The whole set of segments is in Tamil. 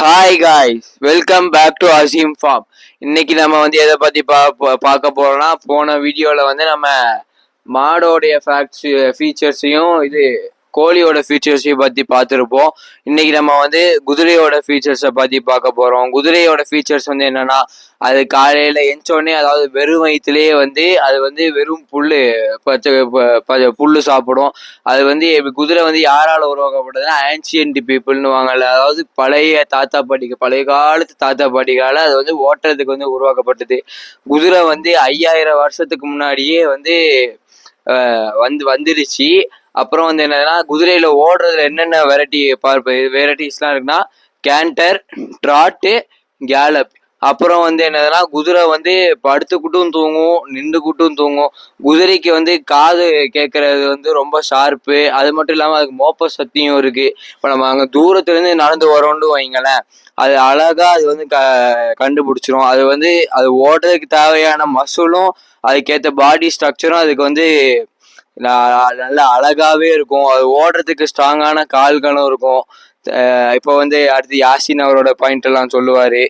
Hi guys, welcome back to Aseem farm. இன்னைக்கு நம்ம வந்து எதை பற்றி பார்க்க போகிறோம்னா, போன வீடியோவில் வந்து நம்ம மாடோடைய ஃபீச்சர்ஸையும் கோழியோட ஃபீச்சர்ஸையும் பற்றி பார்த்துருப்போம். இன்னைக்கு நம்ம வந்து குதிரையோட ஃபீச்சர்ஸை பற்றி பார்க்க போகிறோம். குதிரையோட ஃபீச்சர்ஸ் வந்து என்னென்னா, அது காலையில் எஞ்சோடனே, அதாவது வெறும் வயிற்றுலேயே வந்து அது வந்து வெறும் புல் சாப்பிடும். அது வந்து குதிரை வந்து யாரால் உருவாக்கப்பட்டதுன்னா, ஆன்சியன்ட் பீப்புள்னு வாங்கல, அதாவது பழைய காலத்து தாத்தா பாட்டிகால அது வந்து ஓட்டுறதுக்கு வந்து உருவாக்கப்பட்டது. குதிரை வந்து 5000 வருஷத்துக்கு முன்னாடியே வந்து வந்துடுச்சு. அப்புறம் வந்து என்னன்னா, குதிரையில ஓடுறதுல என்னென்ன வெரைட்டிஸ்லாம் இருக்குன்னா, கேண்டர், ட்ராட்டு, கேலப். அப்புறம் வந்து என்னதுன்னா, குதிரை வந்து படுத்துக்கிட்டும் தூங்கும், நின்றுக்கிட்டும் தூங்கும். குதிரைக்கு வந்து காது கேட்கறது வந்து ரொம்ப ஷார்ப்பு. அது மட்டும் இல்லாமல் அதுக்கு மோப்ப சக்தியும் இருக்கு. இப்போ நம்ம அங்கே தூரத்துலேருந்து நடந்து வரோன்னு வைங்களேன், அது அழகா அது வந்து கண்டுபிடிச்சிரும். அது வந்து அது ஓடுறதுக்கு தேவையான மசிலும் அதுக்கேற்ற பாடி ஸ்ட்ரக்சரும் அதுக்கு வந்து நல்லா அழகாவே இருக்கும். அது ஓடுறதுக்கு ஸ்ட்ராங்கான கால்களும் இருக்கும். இப்போ வந்து அடுத்து யாசின் அவரோட பாயிண்ட் எல்லாம் சொல்லுவாரு.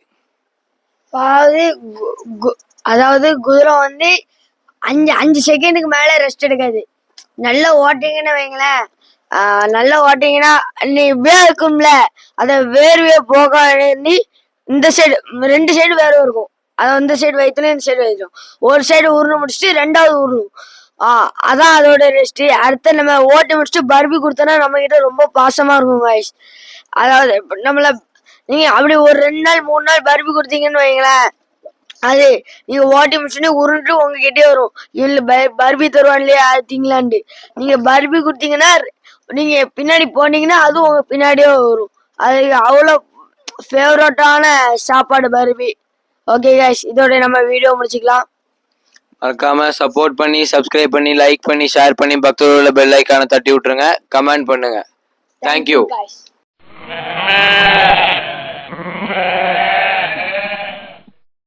அதாவது குதிரை வந்து 5 செகண்டுக்கு மேல ரெஸ்ட் எடுக்காது. நல்லா ஓட்டிங்கன்னு வைங்களேன், நல்லா ஓட்டிங்கன்னா நீ வேர்க்கும்ல, அத வேர்வைய போக இந்த சைடு 2 சைடு வேர்வை இருக்கும். அதை இந்த சைடு வைத்தணும், இந்த சைடு வைக்கணும். ஒரு சைடு உருண்டு முடிச்சுட்டு 2வது உருணும். அதான் அதோட ரெஸ்ட். அடுத்து நம்ம ஓட்டி முடிச்சுட்டு பர்பி கொடுத்தோன்னா நம்ம கிட்ட ரொம்ப பாசமா இருக்கும் காய்ஸ். அதாவது நம்மள நீங்க அப்படி ஒரு 2 நாள் 3 நாள் பர்பி கொடுத்தீங்கன்னு வைங்களேன், அது நீங்க ஓட்டி முடிச்சுட்டு உருண்டு உங்ககிட்டே வரும். இல்ல பர்பி தருவான் இல்லையா, திங்கலான்ட்டு. நீங்க பர்பி கொடுத்தீங்கன்னா நீங்க பின்னாடி போனீங்கன்னா அதுவும் உங்க பின்னாடியே வரும். அது அவ்வளோ ஃபேவரட்டான சாப்பாடு பர்பி. ஓகே கைஸ், இதோட நம்ம வீடியோ முடிச்சுக்கலாம். மறக்காம சப்போர்ட் பண்ணி, சப்ஸ்கிரைப் பண்ணி, லைக் பண்ணி, ஷேர் பண்ணி, பக்கத்தில் உள்ள பெல் ஐக்கானை தட்டி விட்டுருங்க. கமெண்ட் பண்ணுங்க. தேங்க்யூ.